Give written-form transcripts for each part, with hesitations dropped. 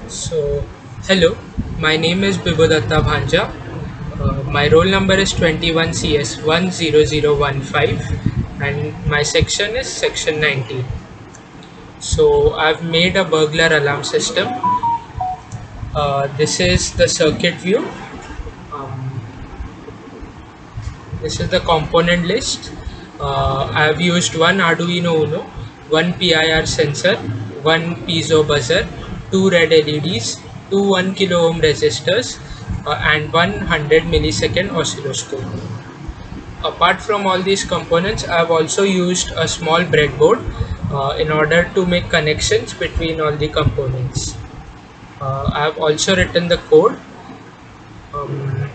So, hello, my name is Bibhudatta Bhanja. My roll number is 21CS10015 and my section is section 19. So, I've made a burglar alarm system. This is the circuit view. Um, this is the component list. I've used one Arduino Uno, one PIR sensor, one piezo buzzer, two red LEDs, two 1 kilo ohm resistors, and 100 millisecond oscilloscope. Apart from all these components, I've also used a small breadboard in order to make connections between all the components. I've also written the code. Um,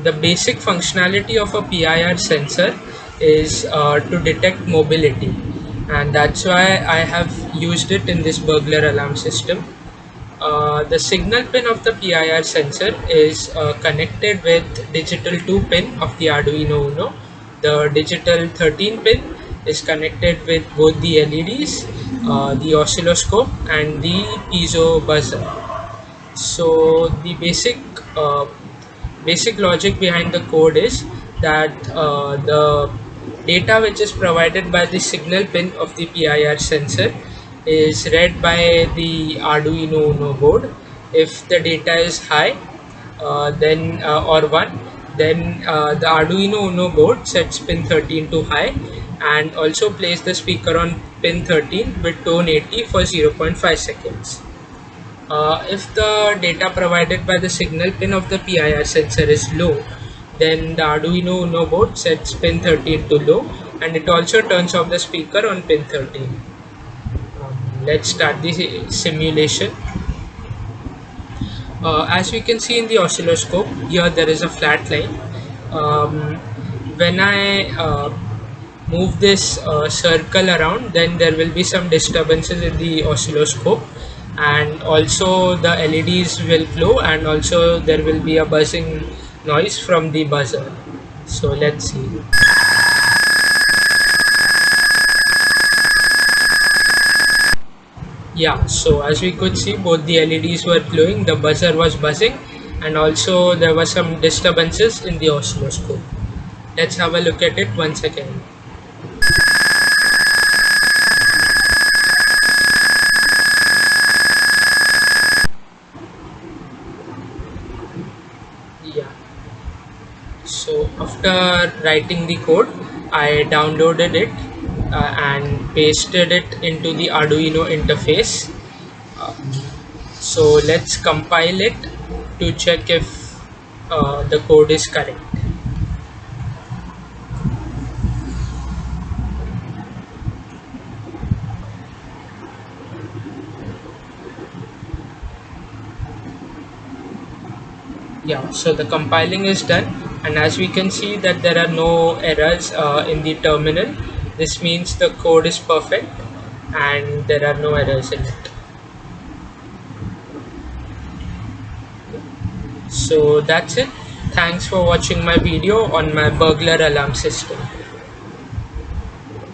the basic functionality of a PIR sensor is to detect mobility, and that's why I have used it in this burglar alarm system. The signal pin of the PIR sensor is connected with digital 2 pin of the Arduino Uno. The digital 13 pin is connected with both the LEDs, the oscilloscope and the piezo buzzer. So the basic logic behind the code is that the data which is provided by the signal pin of the PIR sensor is read by the Arduino Uno board. If the data is high, then or 1, then the Arduino Uno board sets pin 13 to high and also plays the speaker on pin 13 with tone 80 for 0.5 seconds. If the data provided by the signal pin of the PIR sensor is low, then the Arduino Uno board sets pin 13 to low and it also turns off the speaker on pin 13. Let's start the simulation. As we can see in the oscilloscope, here there is a flat line. When I move this circle around, then there will be some disturbances in the oscilloscope, and also the LEDs will glow, and also there will be a buzzing noise from the buzzer. So let's see. Yeah, so as we could see, both the LEDs were glowing, the buzzer was buzzing, and also there were some disturbances in the oscilloscope. Let's have a look at it once again. Yeah, so after writing the code, I downloaded it and pasted it into the Arduino interface. So let's compile it to check if the code is correct. Yeah, so the compiling is done, and as we can see that there are no errors in the terminal. This means the code is perfect and there are no errors in it. So that's it. Thanks for watching my video on my burglar alarm system.